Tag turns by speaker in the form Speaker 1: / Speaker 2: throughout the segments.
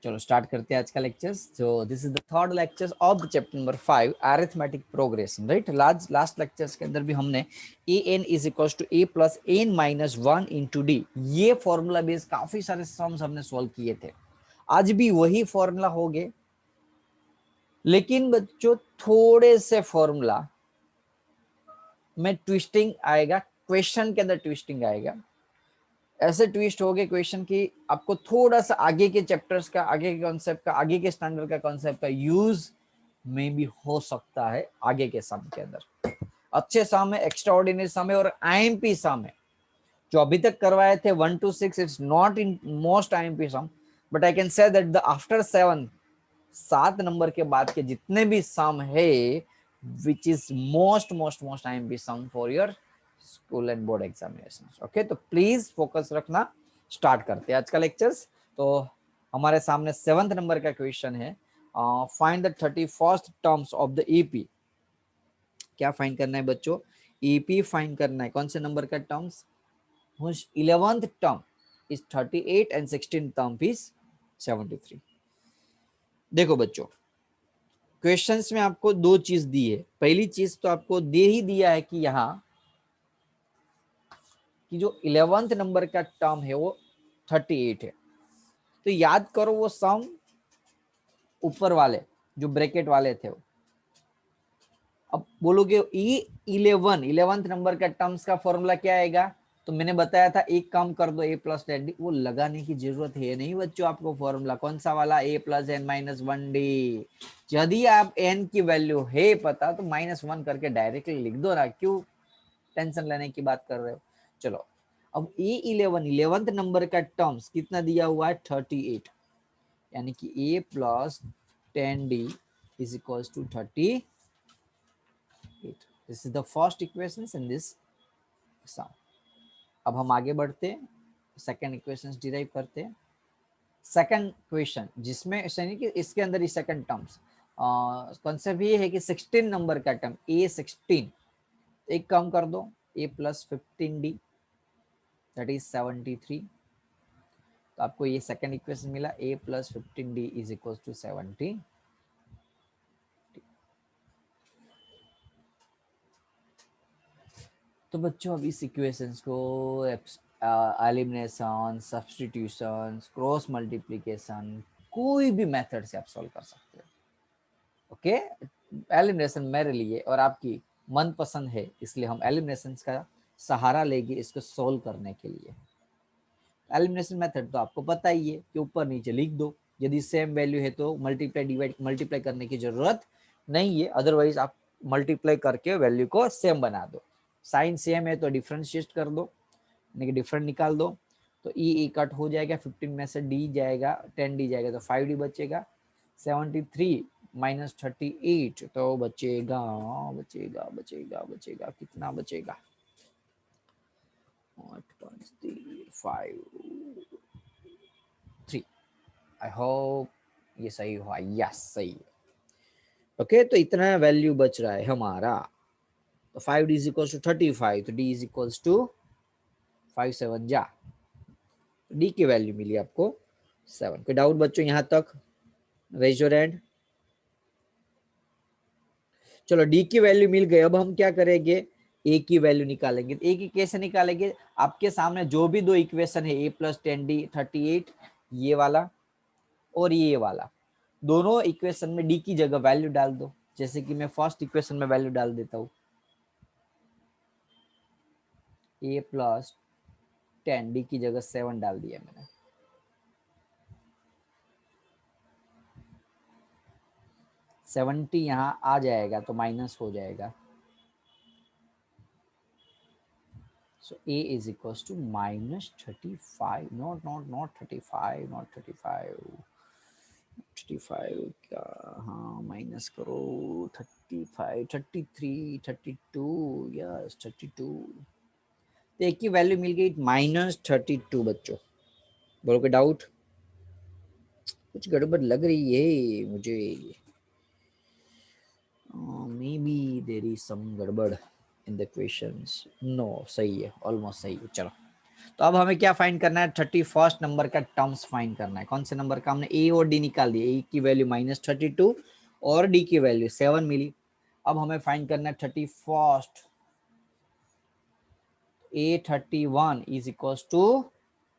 Speaker 1: चलो स्टार्ट करते हैं आज का lectures. So this is the third lecture of the chapter number 5 arithmetic progression, right. Last lectures के अंदर भी हमने a n is equal to a plus n minus one into d, ये फॉर्मूला बेस काफी सारे सम्स हमने solve किए थे। आज भी वही फॉर्मूला हो गए, लेकिन बच्चों थोड़े से फॉर्मूला में ट्विस्टिंग आएगा, क्वेश्चन के अंदर ट्विस्टिंग आएगा। ऐसे ट्विस्ट हो गए क्वेश्चन की आपको थोड़ा सा आगे के चैप्टर्स का, आगे के कॉन्सेप्ट का, आगे के स्टैंडर्ड का कॉन्सेप्ट का यूज में भी हो सकता है आगे के सम के अंदर। अच्छे सम है, एक्स्ट्रा ऑर्डिनरी सम है और आईएमपी सम है। जो अभी तक करवाए थे 1 to 6 it's not in most IMP sum, but I can say that the after 7, 7 नंबर के बाद के जितने भी सम है which is most IMP sum for your school and board examination. Okay, तो प्लीज फोकस रखना। स्टार्ट करते हैं आज का लेक्चर्स। तो हमारे सामने 7th नंबर का क्वेश्चन है, find the 31st terms of the EP. क्या फाइंड करना है बच्चों? ईपी फाइंड करना है। कौन से नंबर का terms? 11th term is 38 and 16th term is 73। देखो बच्चों, क्वेश्चंस में आपको दो चीज दी है। पहली चीज तो आपको दे ही दिया है कि यहाँ कि जो 11th नंबर का टर्म है वो 38 है। तो याद करो वो सम ऊपर वाले जो ब्रैकेट वाले थे वो। अब बोलोगे इलेवेंथ नंबर का टर्म्स का फॉर्मूला क्या आएगा? तो मैंने बताया था एक काम कर दो, ए प्लस एन डी। वो लगाने की जरूरत है नहीं बच्चों आपको। फॉर्मूला कौन सा वाला? A plus n minus one d. यदि आप एन की वैल्यू है पता तो -1 करके डायरेक्टली लिख दो ना, क्यों टेंशन लेने की बात कर रहे हो। चलो अब इलेवेंथ नंबर का टर्म्स कितना दिया हुआ है? 38, यानी कि a plus 10d is equals to 38। This is the first equation in this sum. अब हम आगे बढ़ते हैं, सेकंड इक्वेशन डिराइव करते हैं। सेकंड क्वेश्चन जिसमें यानी कि इसके अंदर ही सेकंड टर्म्स कॉन्सेप्ट ये है कि 16 नंबर का टर्म A16, एक काम कर दो, A plus 15d that is 73। तो आपको ये सेकंड इक्वेशन मिला, A plus 15d is equal to 70। तो बच्चों अब इस इक्वेशंस को एलिमिनेशन, सब्स्टिट्यूशन, क्रॉस मल्टीप्लिकेशन, कोई भी मेथड से आप सॉल्व कर सकते हो। ओके, एलिमिनेशन मेरे लिए और आपकी मनपसंद है, इसलिए हम एलिमिनेशन का सहारा लेंगे इसको सॉल्व करने के लिए। एलिमिनेशन मेथड तो आपको पता ही है कि ऊपर नीचे लिख दो। यदि सेम वैल्यू है तो मल्टीप्लाई करने की जरूरत नहीं है, अदरवाइज आप मल्टीप्लाई करके वैल्यू को सेम बना दो। साइन सेम है तो डिफरेंशिएट कर दो, यानी कि डिफरेंट निकाल दो। तो ई कट हो जाएगा, 15 में से डी जाएगा, 10d जाएगा तो 5d बचेगा। 73 माइनस 38 तो बचेगा बचेगा बचेगा बचेगा कितना बचेगा? 8.5 आई होप ये सही हुआ। यस सही है। ओके, तो इतना वैल्यू बच रहा है हमारा। तो 5d इज इक्वल टू 35, तो d इज इक्वल टू 5 7 जा, d की वैल्यू मिली आपको 7। कोई डाउट बच्चों यहाँ तक? Raise your hand. चलो d की वैल्यू मिल गई। अब हम क्या करेंगे? a की वैल्यू निकालेंगे। a की कैसे निकालेंगे? आपके सामने जो भी दो इक्वेशन है, a प्लस 10d 38, ये वाला और ये वाला, दोनों इक्वेशन में d की जगह वैल्यू डाल दो। जैसे कि मैं फर्स्ट इक्वेशन में वैल्यू डाल देता हूँ, a प्लस 10d की जगह 7 डाल दिया मैंने। सेवेंटी यहाँ आ जाएगा तो माइनस हो जाएगा। So a is equals to -35, not 35, not 35, 35 क्या? हाँ माइनस करो, 35, 33, 32, यस 32। तो एक की वैल्यू मिल गई -32 बच्चों। बोलो कोई डाउट? कुछ गड़बड़ लग रही है मुझे। Maybe there is some गड़बड़ इन द क्वेश्चंस। नो सही है, ऑलमोस्ट सही है। चलो तो अब हमें क्या फाइंड करना है, 31st नंबर का टर्म्स फाइंड करना है। कौन से नंबर का, हमने ए और डी निकाल दिया, ए की वैल्यू -32 और डी की वैल्यू 7 मिली। अब हमें फाइंड करना है 31st, A31 is equal to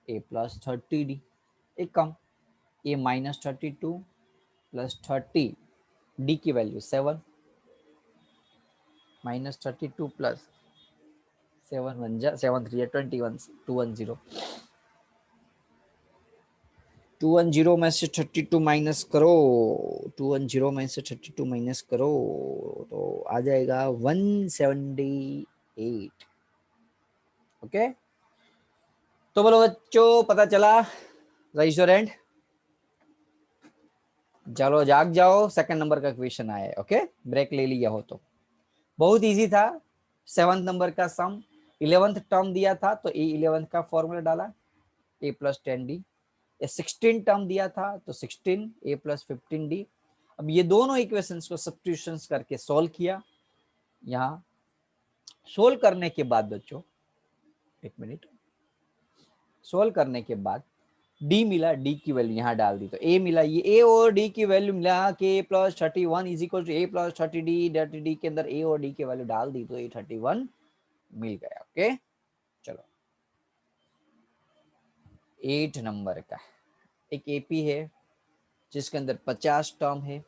Speaker 1: A plus 30D। एक कम, A -32 प्लस 30, D की वैल्यू 7, -32 प्लस 7 1 जा 7 3 21 210, 210 में से 32 माइनस करो, 210 में से 32 माइनस करो तो आ जाएगा 178। ओके, तो बोलो बच्चों पता चला, राइज योर हैंड। चलो जाग जाओ, सेकंड नंबर का क्वेश्चन आया है। ओके, ब्रेक ले लिया हो तो बहुत इजी था। 7th नंबर का सम, 11th टर्म दिया था तो ए 11th का फॉर्मूला डाला, ए प्लस 10D। 16 टर्म दिया था तो 16 ए प्लस 15D। अब ये दोनों इक्वेशंस को सब्स्टिट्यूशंस करके सोल्व किया। यहाँ सोल्व करने के बाद बच्चों, एक मिनट, सोल्व करने के बाद डी मिला, डी की वैल्यू यहाँ डाल दी तो ए मिला, ये ए और डी की वैल्यू मिला कि a plus 31 is equal to a plus 30D। D के अंदर ए और डी की वैल्यू डाल दी तो ए 31 मिल गया। ओके, चलो 8 नंबर का एक एपी है जिसके अंदर 50 टर्म है,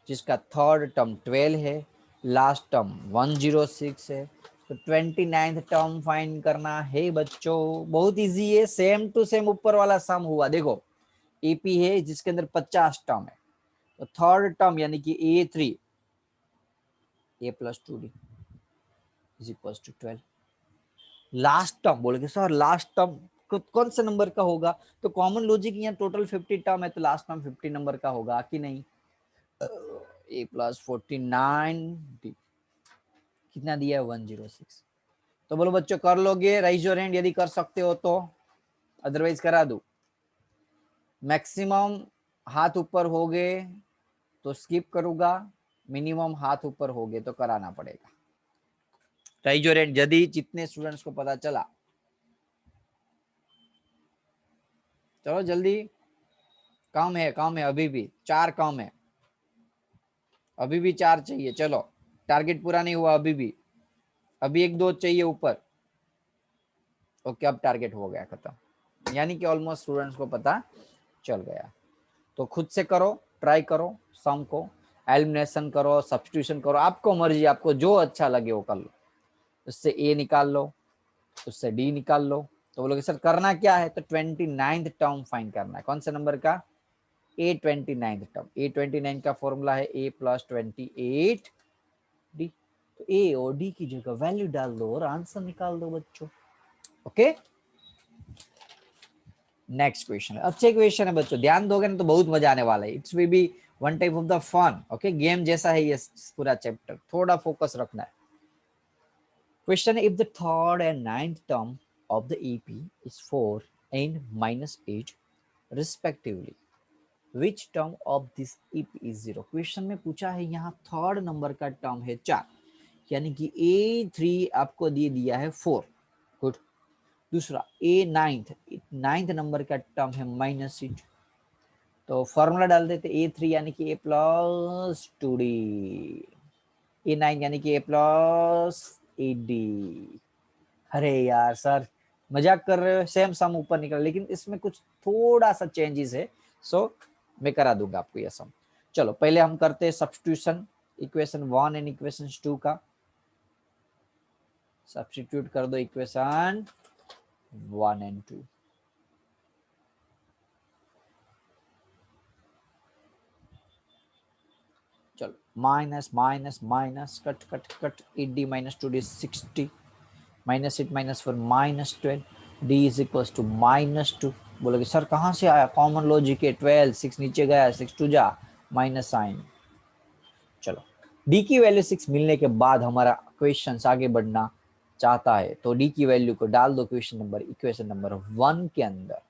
Speaker 1: जिसका थर्ड टर्म 12 है, लास्ट टर्म 106 है। तो 29th टर्म फाइंड करना है बच्चों, बहुत इजी है, सेम टू सेम ऊपर वाला सम हुआ। देखो एपी है जिसके अंदर 50 टर्म है, तो थर्ड टर्म यानी कि A3, A plus 2D is equal to 12। Last term बोलोगे सर लास्ट टर्म कौन से नंबर का होगा, तो कॉमन लॉजिक, यहाँ टोटल 50 टर्म है तो लास्ट टर्म 50 नंबर का होगा कि नहीं। A प्लस 49D कितना दिया है 106। तो बोलो बच्चों कर लोगे, राइज योर हैंड यदि कर सकते हो तो, अदरवाइज करा दो। मैक्सिमम हाथ ऊपर हो गए तो स्किप करूंगा, मिनिमम हाथ ऊपर हो गए तो कराना पड़ेगा। राइज योर हैंड यदि जितने स्टूडेंट्स को पता चला, चलो जल्दी, कम है कम है, अभी भी 4 कम है, अभी भी 4 चाहिए। चलो टारगेट पूरा नहीं हुआ अभी भी, अभी 1 2 चाहिए ऊपर। ओके अब टारगेट हो गया खत्म, यानी कि ऑलमोस्ट स्टूडेंट्स को पता चल गया। तो खुद से करो, ट्राई करो, सम को एलिमिनेशन करो, सब्स्टिट्यूशन करो, आपको मर्जी, आपको जो अच्छा लगे वो कर लो। उससे ए निकाल लो, उससे डी निकाल लो। तो बोलोगे सर करना क्या है, तो 29th टर्म फाइंड करना है। कौन से नंबर का, A29th टर्म। A29 का फॉर्मूला है A प्लस 28D। तो ए और डी की जगह वैल्यू डाल दो और आंसर निकाल दो बच्चों। ओके, नेक्स्ट क्वेश्चन, अच्छे क्वेश्चन है बच्चों, ध्यान दोगे ना तो बहुत मजा आने वाला है। It's will be one type of the fun. Okay, game जैसा है ये पूरा चैप्टर, थोड़ा फोकस रखना है। Question, if the third and ninth term of the EP is 4 and -8 respectively, which term of this EP is 0। Question में पूछा है यहाँ थर्ड नंबर का टर्म है 4, यानी कि A3 आपको दे दिया है 4। गुड। दूसरा नाइन्थ नंबर का टर्म है -8, तो फॉर्मूला डाल देते A3 यानी कि A प्लस 2D, A9 यानी कि A प्लस 8D। अरे यार सर मजाक कर रहे हो, सेम सम ऊपर निकल, लेकिन इसमें कुछ थोड़ा सा चेंजेस है, सो मैं करा दूंगा आपको यह सम। चलो पहले हम करते हैं सब्स्टिट्यूशन, इक्वेशन 1 एंड इक्वेशन 2 का। सब्स्टिट्यूट कर दो इक्वेशन 1 एंड 2। चलो minus minus minus cut cut cut, 8D minus 2D 60, -8 -4 -12, D is equal to -2। बोलोगे सर कहाँ से आया, कॉमन लॉजिक है, 12 6 नीचे गया, 6 2 जा माइनस साइन। चलो D की वैल्यू 6 मिलने के बाद हमारा क्वेश्चन आगे बढ़ना चाहता है तो D की वैल्यू को डाल दो इक्वेशन नंबर 1 के अंदर।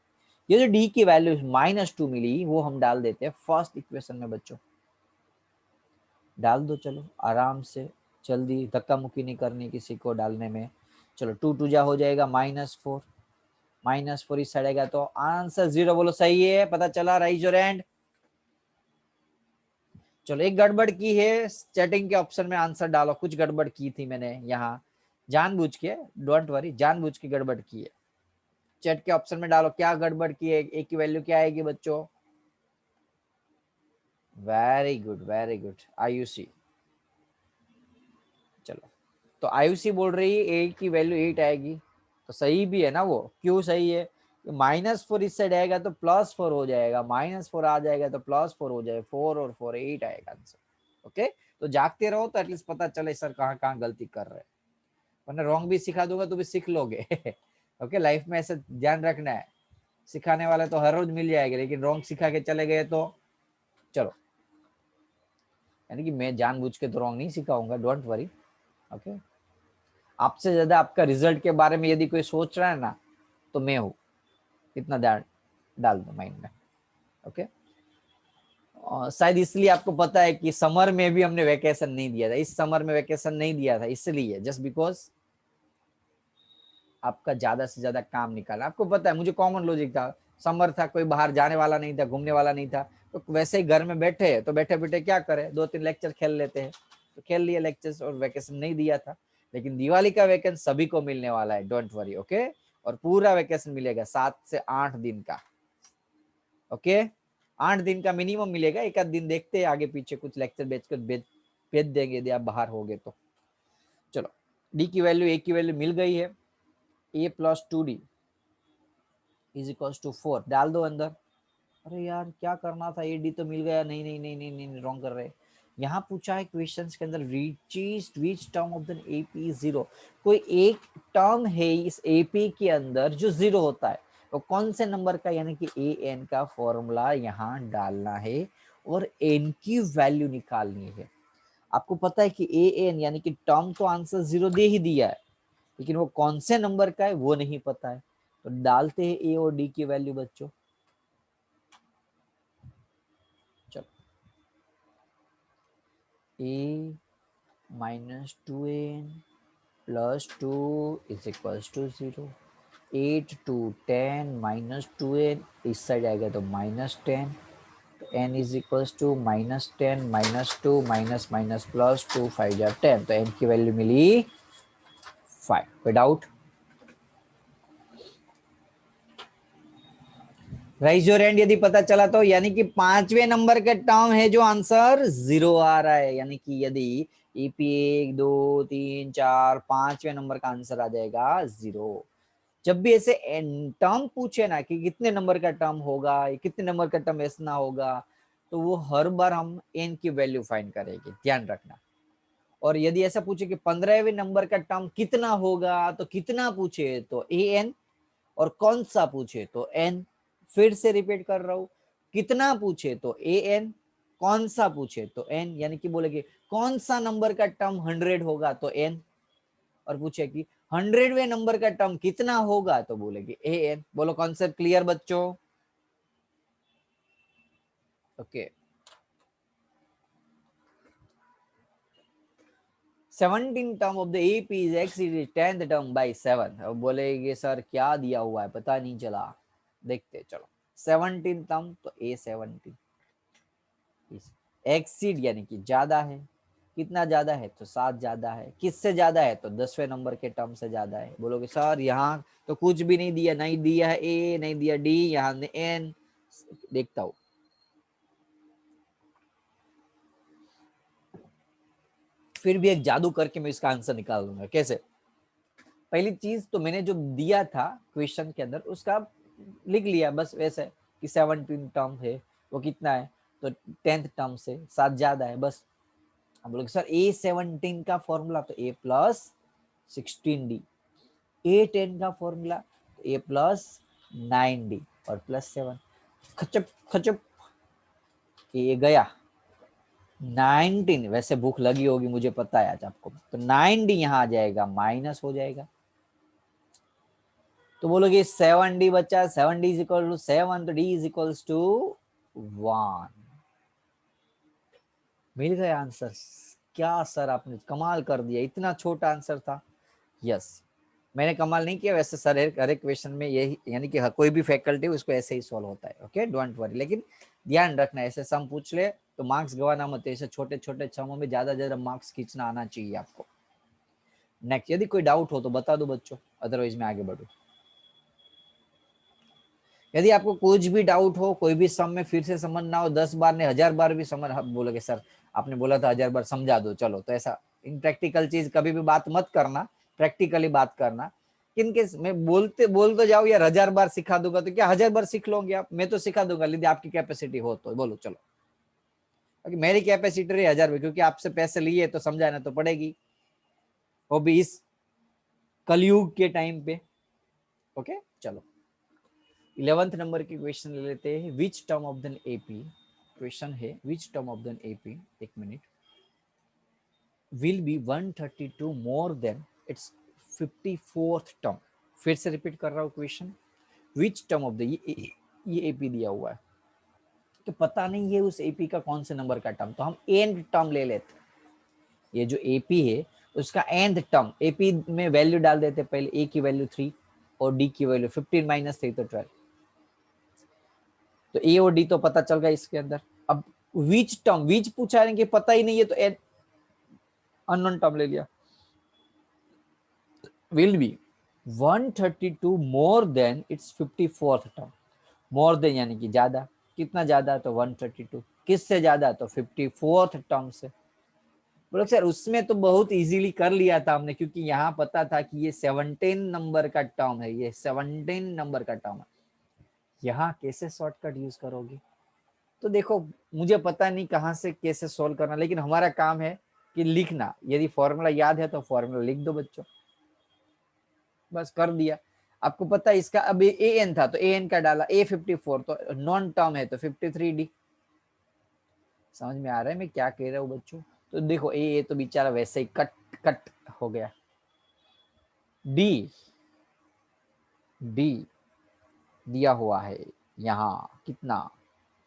Speaker 1: ये जो D की वैल्यू -2 मिली वो हम डाल देते हैं फर्स्ट इक्वेशन में बच्चों, डाल दो। चलो आराम से, जल्दी, धक्का मुक्की नहीं करनी किसी को डालने में। चलो 2 2 जा हो जाएगा -4, -4 इस साइड आएगा तो आंसर 0। बोलो सही है, पता चला, राइज योर हैंड। चलो एक गड़बड़ की है, चैटिंग के ऑप्शन में आंसर डालो, कुछ गड़बड़ की थी मैंने यहाँ जानबूझ के, डोंट वरी, जानबूझ के गड़बड़ की है। चैट के ऑप्शन में डालो क्या गड़बड़ की है, ए की वैल्यू क्या आएगी बच्चों। Very good very good, Ayushi. चलो तो आयुषी बोल रही है ए की वैल्यू 8 आएगी, तो सही भी है ना वो। क्यों सही है, -4 इस साइड आएगा तो +4 हो जाएगा, -4 आ जाएगा तो +4 हो जाएगा, 4 और 4 8 आएगा आंसर। ओके, तो जागते रहो तो एटलीस्ट पता चले सर कहाँ कहाँ गलती कर रहे हैं, वरना रॉन्ग भी सिखा दूंगा तो भी सीख लोगे। ओके, लाइफ में ऐसे ध्यान रखना है, सिखाने वाले तो हर रोज मिल जाएंगे, लेकिन रॉन्ग सिखा के चले गए तो चलो, यानी कि मैं जानबूझ के तो रॉन्ग नहीं सिखाऊंगा, डोंट वरी। ओके, आपसे ज्यादा आपका रिजल्ट के बारे में यदि कोई सोच रहा है ना, तो मैं हूँ, इतना ध्यान डाल दो माइंड में। ओके, शायद इसलिए आपको पता है कि समर में भी हमने वैकेशन नहीं दिया था, इस समर में वैकेशन नहीं दिया था इसलिए, जस्ट बिकॉज आपका ज्यादा से ज्यादा काम निकाला। आपको पता है मुझे कॉमन लॉजिक था, समर था, कोई बाहर जाने वाला नहीं था, घूमने वाला नहीं था, तो वैसे ही घर में बैठे, तो बैठे बैठे क्या करे, 2-3 लेक्चर खेल लेते हैं, तो खेल लिए लेक्चर्स, और वैकेशन नहीं दिया था। लेकिन दिवाली का वैकेशन सभी को मिलने वाला है, डोंट वरी। ओके, और पूरा वैकेशन मिलेगा 7 से 8 दिन का। ओके, 8 दिन का मिनिमम मिलेगा, एक आध दिन देखते हैं आगे पीछे कुछ लेक्चर भेज देंगे यदि आप बाहर हो गए तो। चलो, डी की वैल्यू, ए की वैल्यू मिल गई है, a + 2d is equals to 4 डाल दो अंदर। अरे यार क्या करना था, ए डी तो मिल गया, नहीं नहीं नहीं नहीं नहीं, रॉन्ग कर रहे हैं। यहाँ पूछा है क्वेश्चन के अंदर विच term of the AP is 0। कोई एक टर्म है इस एपी के अंदर जो 0 होता है, तो कौन से नंबर का, यानी कि ए एन का फॉर्मूला यहाँ डालना है और एन की वैल्यू निकालनी है। आपको पता है कि ए एन यानी कि टर्म तो आंसर 0 दे ही दिया है, लेकिन वो कौन से नंबर का है वो नहीं पता है, तो डालते हैं ए और डी की वैल्यू बच्चों। चलो, a -2n + 2 is equals to 0। 8 to 10 -2n इस साइड आएगा तो -10, तो n is equals to -10 -2 minus minus +2 5 या 10, तो n की वैल्यू मिली 5। कोई डाउट? राइज योर हैंड यदि पता चला तो, यानी कि 5वें नंबर का टर्म है जो आंसर 0 आ रहा है, यानी कि यदि ईपी 1 2 3 4 5वें नंबर का आंसर आ जाएगा 0। जब भी ऐसे टर्म पूछे ना कि कितने नंबर का टर्म होगा, कितने नंबर का टर्म ऐसा होगा, तो वो हर बार हम एन की वैल्यू फाइंड करेंगे, ध्यान रखना। और यदि ऐसा पूछे कि 15वें नंबर का टर्म कितना होगा, तो कितना पूछे तो ए एन, और कौन सा पूछे तो एन। फिर से रिपीट कर रहा हूं, कितना पूछे तो ए एन, कौन सा पूछे तो एन, यानी कि बोलेगे कौन सा नंबर का टर्म 100 होगा तो एन, और पूछे कि 100वें नंबर का टर्म कितना होगा तो बोलेगे ए एन। बोलो कॉन्सेप्ट क्लियर बच्चों? Okay, 17 term of the AP is exceeded 10th term by 7। अब बोलेगे सर क्या दिया हुआ है पता नहीं चला, देखते चलो। 17 टर्म तो ए 17 एक्सीड यानी कि ज्यादा है, कितना ज्यादा है तो 7 ज्यादा है, किससे ज्यादा है तो 10वें नंबर के टर्म से ज्यादा है। बोलोगे सर यहाँ तो कुछ भी नहीं दिया, नहीं दिया है ए, नहीं दिया डी, यहाँ एन। देखता हूँ, फिर भी एक जादू करके मैं इसका आंसर निकाल दूंगा। कैसे? पहली चीज तो मैंने जो दिया था क्वेश्चन के अंदर उसका लिख लिया बस वैसे, कि 17 टर्म है, वो कितना है तो 10th टर्म से 7 ज्यादा है बस। हम बोलोगे सर A17 का फॉर्मूला तो A + 16D, A10 का फॉर्मूला तो A + 9D और +7। खचप खचप, ये गया 19। वैसे भूख लगी होगी मुझे पता है आज आपको, तो 9D यहाँ आ जाएगा, माइनस हो जाएगा, तो बोलोगे 7D बच्चा, 7D इज इक्वल टू 7, तो D इज इक्वल टू 1। मिल गया आंसर। क्या सर आपने कमाल कर दिया, इतना छोटा आंसर था। यस, मैंने कमाल नहीं किया वैसे सर, हर एक क्वेश्चन में यही, यानी कि कोई भी फैकल्टी उसको ऐसे ही सॉल्व होता है। Okay, don't worry. लेकिन ध्यान रखना, ऐसे सम पूछ ले तो मार्क्स गवाना मत, ऐसे छोटे छोटे समों में ज्यादा ज्यादा मार्क्स खींचना आना चाहिए आपको। नेक्स्ट, यदि कोई डाउट हो तो बता दो बच्चों, अदरवाइज मैं आगे बढ़ू। यदि आपको कुछ भी डाउट हो, कोई भी सम में फिर से समझना हो, 10 बार ने 1000 बार भी समझ, बोलोगे सर आपने बोला था 1000 बार समझा दो, चलो, तो ऐसा इन प्रैक्टिकल चीज कभी भी बात मत करना, प्रैक्टिकली बात करना। किनके मैं बोल तो जाओ यार 1000 बार सिखा दूंगा, तो क्या 1000 बार सीख लोगे आप? मैं तो सिखा दूंगा, यदि आपकी कैपेसिटी हो तो बोलो चलो। क्योंकि मेरी कैपेसिटी रही 1000 क्योंकि आपसे पैसे लिए तो समझाना तो पड़ेगी, वो भी इस कलयुग के टाइम पे। ओके चलो, 11th नंबर की क्वेश्चन ले लेते हैं। Which term of the AP, question है which term of the AP, एक minute, will be 132 more than its 54th term. फिर से रिपीट कर रहा हूं question, which term of the, ये एपी दिया हुआ है तो पता नहीं ये उस एपी का कौन से नंबर का टर्म, तो हम एंड टर्म ले लेते। ये जो एपी है उसका एंड टर्म, एपी में वैल्यू डाल देते, पहले ए की वैल्यू 3 और डी की वैल्यू 15 माइनस 3 तो 12, तो ए और डी तो पता चल गया इसके अंदर। अब विच टर्म, विच पूछा है कि पता ही नहीं है तो अननोन टर्म ले लिया। Will be 132 more than its 54th term, more than यानी कि ज्यादा, कितना ज्यादा तो 132, किससे ज्यादा तो 54th टर्म से। बोलो सर उसमें तो बहुत इजीली कर लिया था हमने, क्योंकि यहाँ पता था कि ये 17 नंबर का टर्म है, ये 17 नंबर का टर्म है, यहाँ कैसे शॉर्टकट यूज करोगे? तो देखो मुझे पता नहीं कहाँ से कैसे सोल्व करना, लेकिन हमारा काम है कि लिखना, यदि फॉर्मूला याद है तो फॉर्मूला लिख दो बच्चों, बस कर दिया। आपको पता है इसका, अब ए एन था तो ए एन का डाला, A54 तो नॉन टर्म है तो 53D। समझ में आ रहा है मैं क्या कह रहा हूँ बच्चों? तो देखो ए तो बेचारा वैसे ही कट कट हो गया। डी, डी दिया हुआ है यहाँ कितना,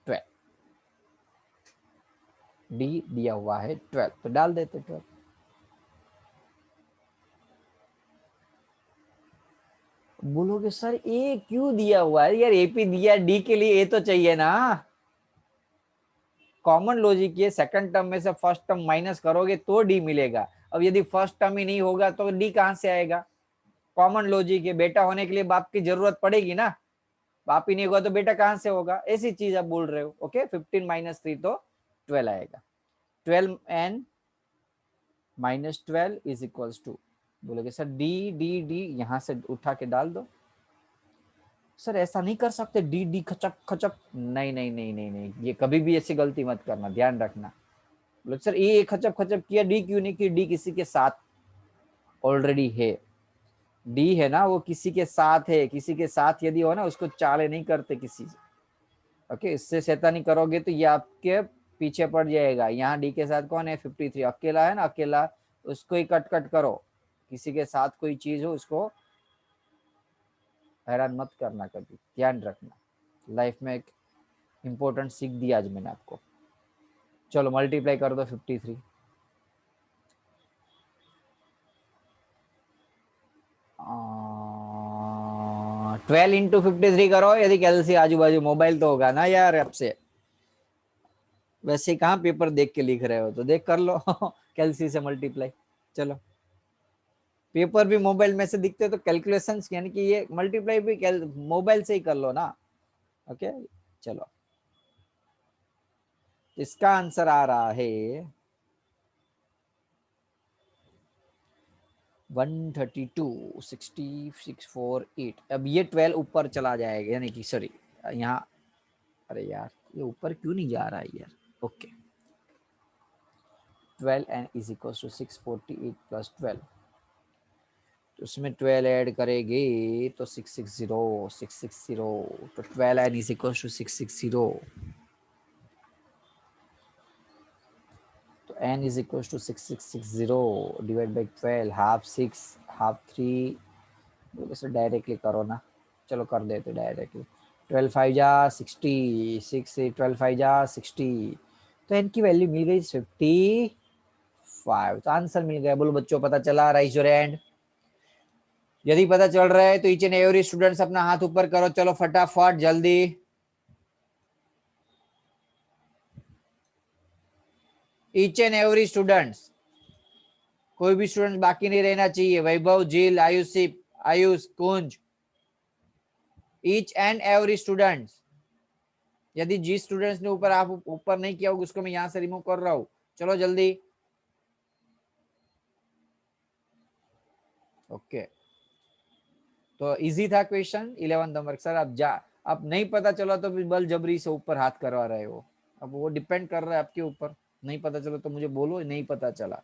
Speaker 1: 12, डी दिया हुआ है 12, तो डाल देते 12। बोलोगे सर ए क्यों दिया हुआ है यार, एपी दिया, डी के लिए ए तो चाहिए ना। कॉमन लॉजिक ये, सेकंड टर्म में से फर्स्ट टर्म माइनस करोगे तो डी मिलेगा। अब यदि फर्स्ट टर्म ही नहीं होगा तो डी कहां से आएगा? कॉमन लॉजिक है, बेटा होने के लिए बाप की जरूरत पड़ेगी ना, बाप ही नहीं होगा तो बेटा कहां से होगा, ऐसी चीज आप बोल रहे हो। ओके, 15 माइनस 3 तो 12 आएगा, 12n minus 12 is equals to, बोलोगे सर डी डी डी यहां से उठा के डाल दो। सर ऐसा नहीं कर सकते, डी डी खचक खचक, नहीं नहीं नहीं नहीं नहीं, ये कभी भी ऐसी गलती मत करना, ध्यान रखना। बोले सर ए खचक खचक किया, डी क्यों नहीं किया? डी किसी के साथ ऑलरेडी है, डी है ना वो किसी के साथ है, किसी के साथ यदि हो ना उसको चाले नहीं करते किसी से। ओके, इससे शैतानी करोगे तो ये आपके पीछे पड़ जाएगा। यहाँ डी के साथ कौन है? 53 अकेला है ना, अकेला, उसको ही कट कट करो। किसी के साथ कोई चीज हो उसको हैरान मत करना कभी, ध्यान रखना। लाइफ में एक इंपॉर्टेंट सीख दिया आज मैंने आपको। चलो मल्टीप्लाई कर दो 53, 12 इंटू 53 करो। यदि कैलसी आजू बाजू मोबाइल तो होगा ना यार आपसे, वैसे कहाँ पेपर देख के लिख रहे हो, तो देख कर लो कैलसी से मल्टीप्लाई। चलो, पेपर भी मोबाइल में से दिखते तो कैलकुलेशंस यानी कि ये मल्टीप्लाई भी मोबाइल से ही कर लो ना। ओके चलो, इसका आंसर आ रहा है 132, 6648। अब ये 12 ऊपर चला जाएगा, यानी कि सॉरी यहाँ, अरे यार ये ऊपर क्यों नहीं जा रहा है यार। Okay, 12n is equal to 648 plus 12, तो उसमें 12 ऐड करेंगे तो 660, 660, तो 12n इज इक्वल टू 660, तो n is equal to 6660 divide by 12, half 6 half 3, वैसे डायरेक्टली करो ना, चलो कर देते डायरेक्टली। 12 5 जा 60, 6 12 5 जा 60, तो n की वैल्यू मिल गई 55, तो आंसर मिल गया। बोलो बच्चों पता चला, राइज योर हैंड। यदि पता चल रहा है तो ईच एंड एवरी स्टूडेंट्स अपना हाथ ऊपर करो, चलो फटाफट जल्दी। ईच एंड एवरी स्टूडेंट्स, कोई भी स्टूडेंट बाकी नहीं रहना चाहिए। वैभव, झील, आयुष, कुंज, ईच एंड एवरी स्टूडेंट्स। यदि जिस स्टूडेंट्स ने ऊपर आप ऊपर नहीं किया होगा उसको मैं यहां से रिमूव कर रहा हूं, चलो जल्दी। ओके, तो इजी था क्वेश्चन 11 नंबर। सर अब नहीं पता चला तो भी बल जबरी से ऊपर हाथ करवा रहे हो। अब वो डिपेंड कर रहा है आपके ऊपर। नहीं पता चला तो मुझे बोलो नहीं पता चला।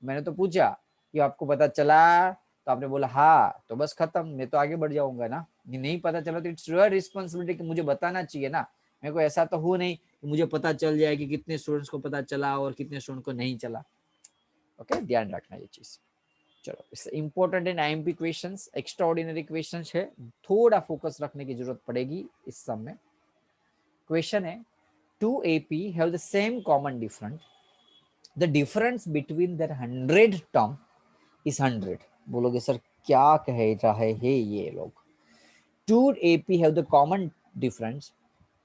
Speaker 1: मैंने तो पूछा कि आपको पता चला, तो आपने बोला हाँ, तो बस खत्म, मैं तो आगे बढ़ जाऊंगा ना। नहीं पता चला तो इट्स योर रिस्पॉन्सिबिलिटी कि मुझे बताना चाहिए ना। मेरे को ऐसा तो हो नहीं कि मुझे पता चल जाए कि कितने स्टूडेंट्स को पता चला और कितने स्टूडेंट को नहीं चला। ओके, ध्यान रखना ये चीज। चलो, इससे important and IMP questions, extra ordinary questions है, थोड़ा फोकस रखने की जरूरत पड़ेगी इस सब में। क्वेश्चन है, two AP have the same common different, the difference between their 100 term is 100। बोलोगे सर क्या कह रहे हैं ये लोग। Two AP have the common difference,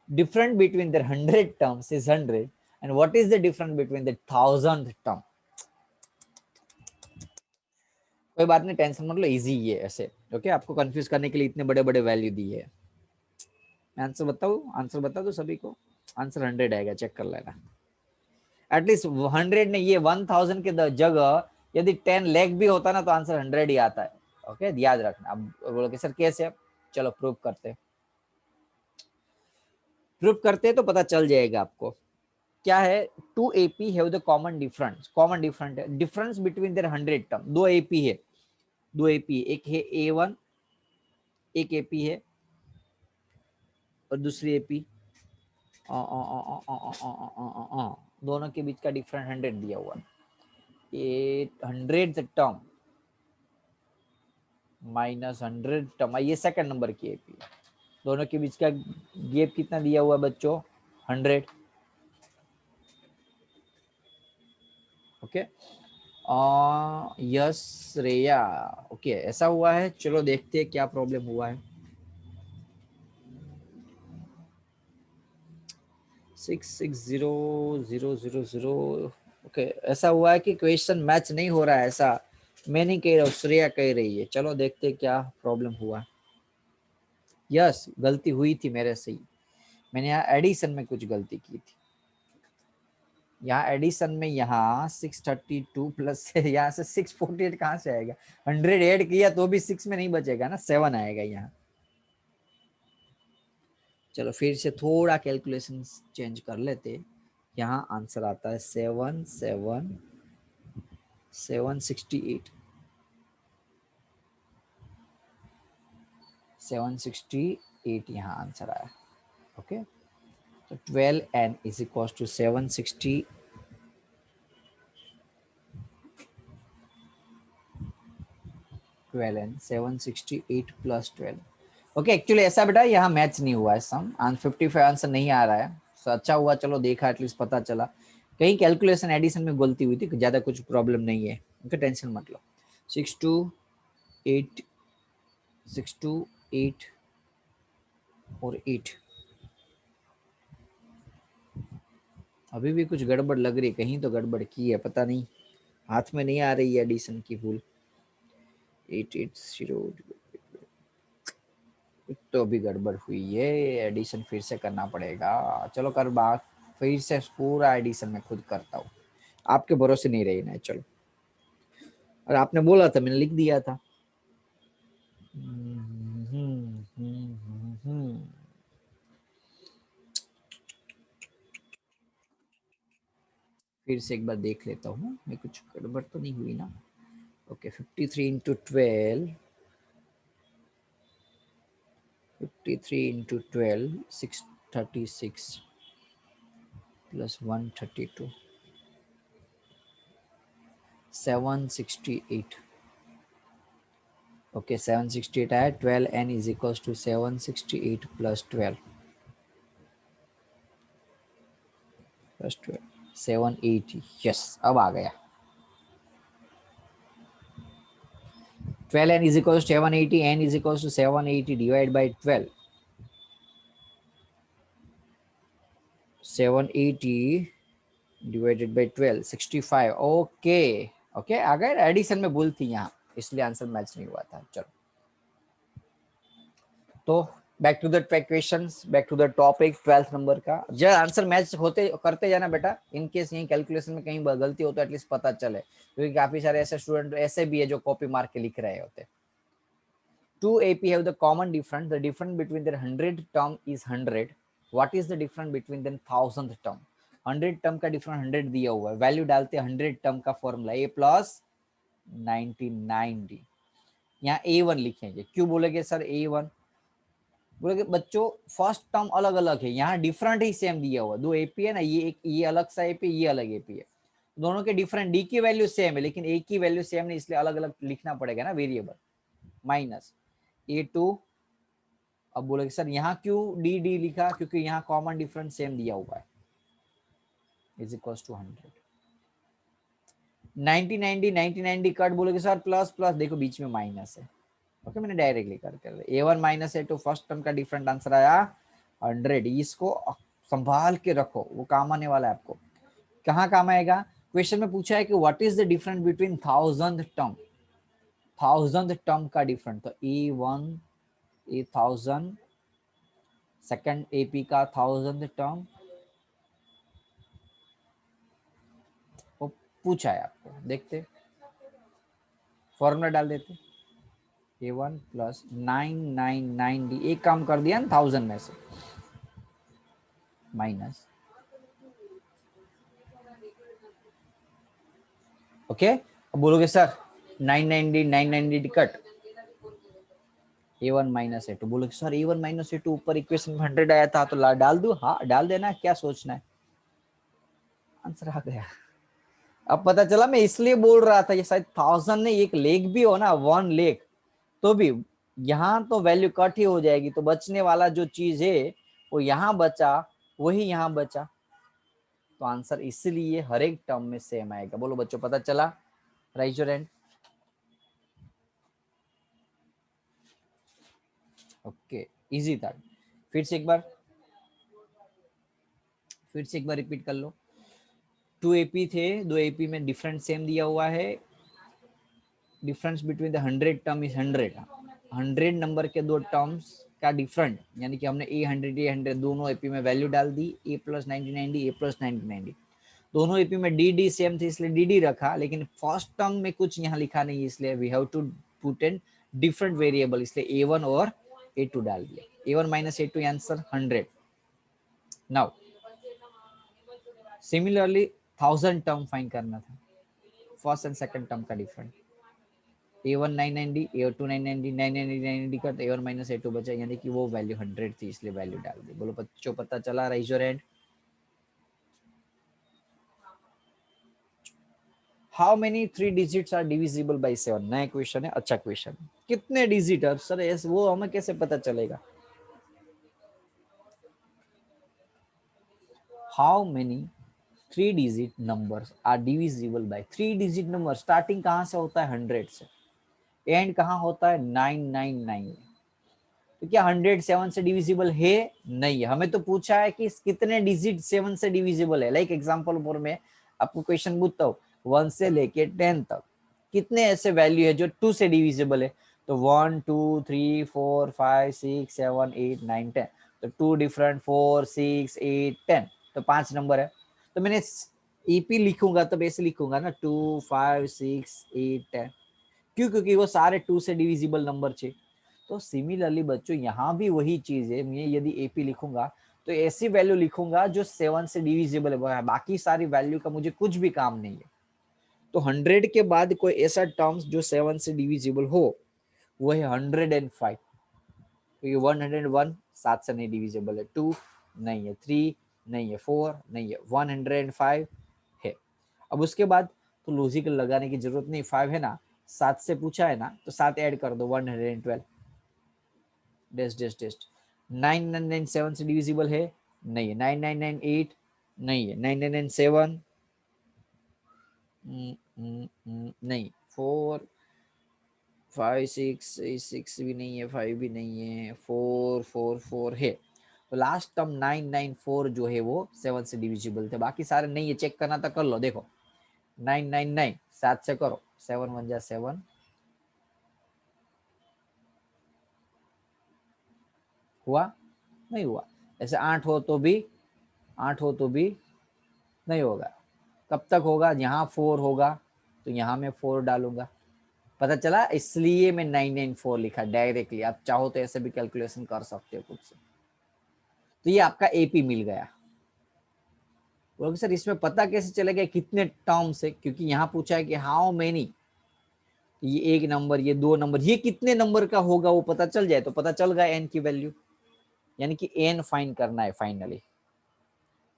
Speaker 1: difference between their 100 terms is 100, and what is the difference between the 1000 term? कोई बात नहीं, टेंशन मत लो, इजी है ऐसे। ओके, आपको कंफ्यूज करने के लिए इतने बड़े बड़े वैल्यू दी है। मैं आंसर बताऊं, आंसर बता दो सभी को। आंसर 100 आएगा, चेक कर लेना। एटलीस्ट 100 ने, ये 1000 के जगह यदि 10 लाख भी होता ना तो आंसर 100 ही आता है। ओके, याद रखना। अब बोलोगे सर कैसे, चलो प्रूव करते हैं। प्रूव करते हैं तो पता चल जाएगा आपको क्या है। Two AP have the common difference, common different है, डिफरेंस बिटवीन देयर 100 टर्म। दो एपी है, दो एपी, एक है A1, एक एपी है और दूसरी एपी। दोनों के बीच का डिफरेंस 100 दिया हुआ है। 100 टर्म माइनस 100 टर्म, ये सेकंड नंबर की एपी। दोनों के बीच का गैप कितना दिया हुआ है बच्चों, 100। ओके, यस श्रेया, ओके ऐसा हुआ है। चलो देखते हैं क्या प्रॉब्लम हुआ है। 660000। ओके, ऐसा हुआ है कि क्वेश्चन मैच नहीं हो रहा है, ऐसा मैं नहीं कह रहा हूँ, श्रेया कह रही है। चलो देखते हैं क्या प्रॉब्लम हुआ। यस, गलती हुई थी मेरे से ही, मैंने यहाँ एडिशन में कुछ गलती की थी। यहाँ एडिशन में यहाँ 632 प्लस से यहाँ से 648 कहाँ से आएगा। 100 ऐड किया तो भी 6 में नहीं बचेगा ना, 7 आएगा यहाँ। चलो फिर से थोड़ा कैलकुलेशन चेंज कर लेते। यहाँ आंसर आता है 768। 768 यहाँ आंसर आया। ओके, तो 12n is equal to 760, 12n 768 plus 12। Okay, actually ऐसा बेटा यहाँ मैच नहीं हुआ है सम, 55 आंसर नहीं आ रहा है। तो अच्छा हुआ, चलो देखा, एटलीस्ट पता चला। कहीं कैलकुलेशन एडिशन में गलती हुई थी, ज्यादा कुछ प्रॉब्लम नहीं है। ओके, टेंशन मत लो। 628 और 8, अभी भी कुछ गड़बड़ लग रही है, कहीं तो गड़बड़ की है, पता नहीं, हाथ में नहीं आ रही है एडिशन की भूल। 880, तो अभी गड़बड़ हुई है, एडिशन फिर से करना पड़ेगा। चलो कर बात, फिर से पूरा एडिशन में खुद करता हूँ, आपके भरोसे नहीं रही ना। चलो, और आपने बोला था, मैंने लिख दिया था। फिर से एक बार देख लेता हूँ, मैं कुछ गड़बड़ तो नहीं हुई ना। Okay, 53 into 12, 53 into 12, 636 plus 132, 768। Okay, 768 आया। 12n is equal to 768 plus 12 plus 12, 780। Yes, अब आ गया। 12n is equals to 780, n is equals to 780 divided by 12. 780 divided by 12, 65. Okay okay, अगर एडिशन में भूल थी यहाँ, इसलिए आंसर मैच नहीं हुआ था. चलो, तो back to the questions, back to the topic 12th number का. जब आंसर मैच होते करते जाना बेटा, इन केस यही कैलकुलेशन में कहीं गलती हो तो एटलीस्ट पता चले, क्योंकि काफी सारे ऐसे स्टूडेंट ऐसे भी है जो कॉपी मार के लिख रहे होते. 2AP have the common difference. The difference between their 100 term is 100. What is the difference between their 1000 term? 100 term का डिफरेंस 100 दिया हुआ है, वैल्यू डालते हैं 100 टर्म का फॉर्मूला a प्लस 99d. यहाँ a1 लिखेंगे. क्यों बोलेगे सर a1? बोलेगे बच्चों फर्स्ट टर्म अलग अलग है, यहाँ डिफरेंट ही सेम दिया हुआ. दो एपी है ना, ये अलग सा एपी, ये अलग एपी है, दोनों के डिफरेंट. डी की वैल्यू सेम है लेकिन ए की वैल्यू सेम नहीं, इसलिए अलग अलग लिखना पड़ेगा ना वेरिएबल. Minus a2. अब बोलेगे सर यहाँ क्यों डी डी लिखा? क्योंकि यहाँ कॉमन डिफरेंस सेम दिया हुआ है, इज इक्वल टू 100. 90 कट. बोलोगे सर प्लस प्लस, देखो बीच में माइनस है. ओके, मैंने डायरेक्टली कर a1 minus a2, first term का डिफरेंट आंसर आया 100. इसको संभाल के रखो, वो काम आने वाला है आपको. कहाँ काम आएगा? क्वेश्चन में पूछा है कि what is the difference between 1000 term. 1000 term का डिफरेंट, तो a1 a1000, सेकंड एपी का 1000 टर्म. वो पूछा है आपको, देखते फॉर्मूला डाल देते. a1 प्लस 999d, एक काम कर दिया ना 1000 में से, माइनस. ओके, अब बोलोगे sir 990 cut, a1 minus a2. बोलोगे सर a1 माइनस a2 ऊपर इक्वेशन में 100 आया था तो डाल दूं? हाँ डाल देना, क्या सोचना है, आंसर आ गया. अब पता चला मैं इसलिए बोल रहा था ये शायद 1000 ने एक लेग भी हो ना, 1 लेग, तो भी यहाँ तो वैल्यू कट ही हो जाएगी, तो बचने वाला जो चीज है वो यहाँ बचा, वही यहाँ बचा. तो आंसर इसलिए हर एक टर्म में सेम आएगा. बोलो बच्चों, पता चला? Raise your hand. Okay, easy था. फिर से एक बार रिपीट कर लो. 2 एपी थे, 2 एपी में डिफरेंट सेम दिया हुआ है. Difference between the 100 term is 100. 100 number के दो टर्म्स का डिफरेंट, यानी कि हमने a100 दोनों एपी में वैल्यू डाल दी, a plus 99d, a plus 99d. दोनों एपी में डी डी सेम थी इसलिए डी डी रखा, लेकिन फर्स्ट टर्म में कुछ यहाँ लिखा नहीं, इसलिए we have to put in different variable, इसलिए a1 और a2 डाल दिया. a1 minus a2 answer 100. Now similarly 1000 term find करना था, फर्स्ट एंड सेकंड टर्म का डिफरेंट. a1 990, a2 990, 990 का a1 माइनस a2 बचा, यानी कि वो वैल्यू 100 थी, इसलिए वैल्यू डाल दी. बोलो बच्चों, पता चला? Raise your hand. How many 3 digits are divisible by 7? नया क्वेश्चन है, अच्छा क्वेश्चन. कितने डिजिट है सर, वो हमें कैसे पता चलेगा? How many 3 digit numbers are divisible by 3 digit number. Starting कहाँ से होता है? 100 से. एंड कहाँ होता है? 999. तो क्या 100 7 से डिविजिबल है? नहीं है. हमें तो पूछा है कि कितने डिजिट 7 से डिविजिबल है. लाइक एग्जांपल मोर में आपको क्वेश्चन पूछता हूँ, 1 से लेके 10 तक कितने ऐसे वैल्यू है जो 2 से डिविजिबल है? तो 1 2 3 4 5 6 7 8 9 10. तो 2 डिफरेंट, 4 6 8 10, तो 5 नंबर है. तो मैंने ईपी लिखूंगा तो ऐसे लिखूंगा ना, 2 5 6 8 10. क्यों? क्योंकि वो सारे 2 से डिविजिबल नंबर थे. तो सिमिलरली बच्चों यहाँ भी वही चीज है. मैं यदि एपी लिखूंगा तो ऐसी वैल्यू लिखूंगा जो 7 से डिविजिबल है, बाकी सारी वैल्यू का मुझे कुछ भी काम नहीं है. तो 100 के बाद कोई ऐसा टर्म्स जो 7 से डिविजिबल हो, वो है 105. तो ये 101 7 से नहीं डिविजिबल है, 2 नहीं है, 3 नहीं है, 4 नहीं है, 105 है. अब उसके बाद तो लॉजिकल लगाने की जरूरत नहीं, 5 है ना, 7 से पूछा है ना, तो 7 ऐड कर दो, 112. डेस्ट डेस्ट डेस्ट. 9997 से डिविजिबल है? नहीं है. 9998 नहीं है. 9997 नहीं. 4 5 6 6 भी नहीं है, 5 भी नहीं है, 4 4 4 है। तो लास्ट टर्म 994 जो है वो 7 से डिविजिबल थे, बाकी सारे नहीं है। चेक करना था कर लो, देखो 999 7 से करो, 7 1 जा 7, हुआ नहीं हुआ। ऐसे 8 हो तो भी, 8 हो तो भी नहीं होगा। कब तक होगा, यहाँ 4 होगा तो यहाँ मैं 4 डालूंगा, पता चला, इसलिए मैं 994 लिखा डायरेक्टली। आप चाहो तो ऐसे भी कैलकुलेशन कर सकते हो खुद से। तो ये आपका एपी मिल गया। बोलोगे सर इसमें पता कैसे चलेगा कितने टर्म्स है, क्योंकि यहाँ पूछा है कि हाउ मेनी, ये एक नंबर, ये दो नंबर, ये कितने नंबर का होगा वो पता चल जाए तो पता चल गया एन की वैल्यू, यानी कि एन फाइंड करना है फाइनली।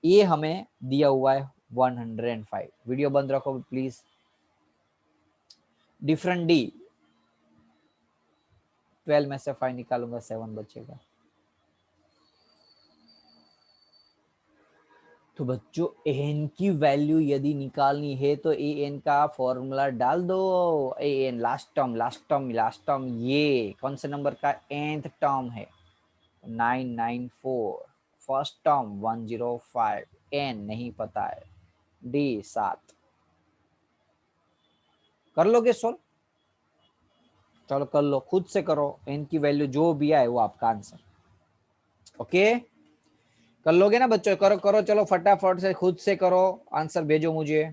Speaker 1: ये हमें दिया हुआ है 105। वीडियो बंद रखो प्लीज। डिफरेंट डी, 12 में से 5 निकालूंगा 7 बचेगा। तो बच्चों एन की वैल्यू यदि निकालनी है तो ए एन का फॉर्मूला डाल दो। A n last term, last term, last term, ये कौन से नंबर का nth टर्म है, 994। फर्स्ट टर्म 105, एन नहीं पता है, डी 7। कर लोगे सोल्व, चलो कर लो, खुद से करो। एन की वैल्यू जो भी आए वो आपका आंसर। ओके कर लोगे ना बच्चों, करो करो, चलो फटाफट से खुद से करो, आंसर भेजो मुझे।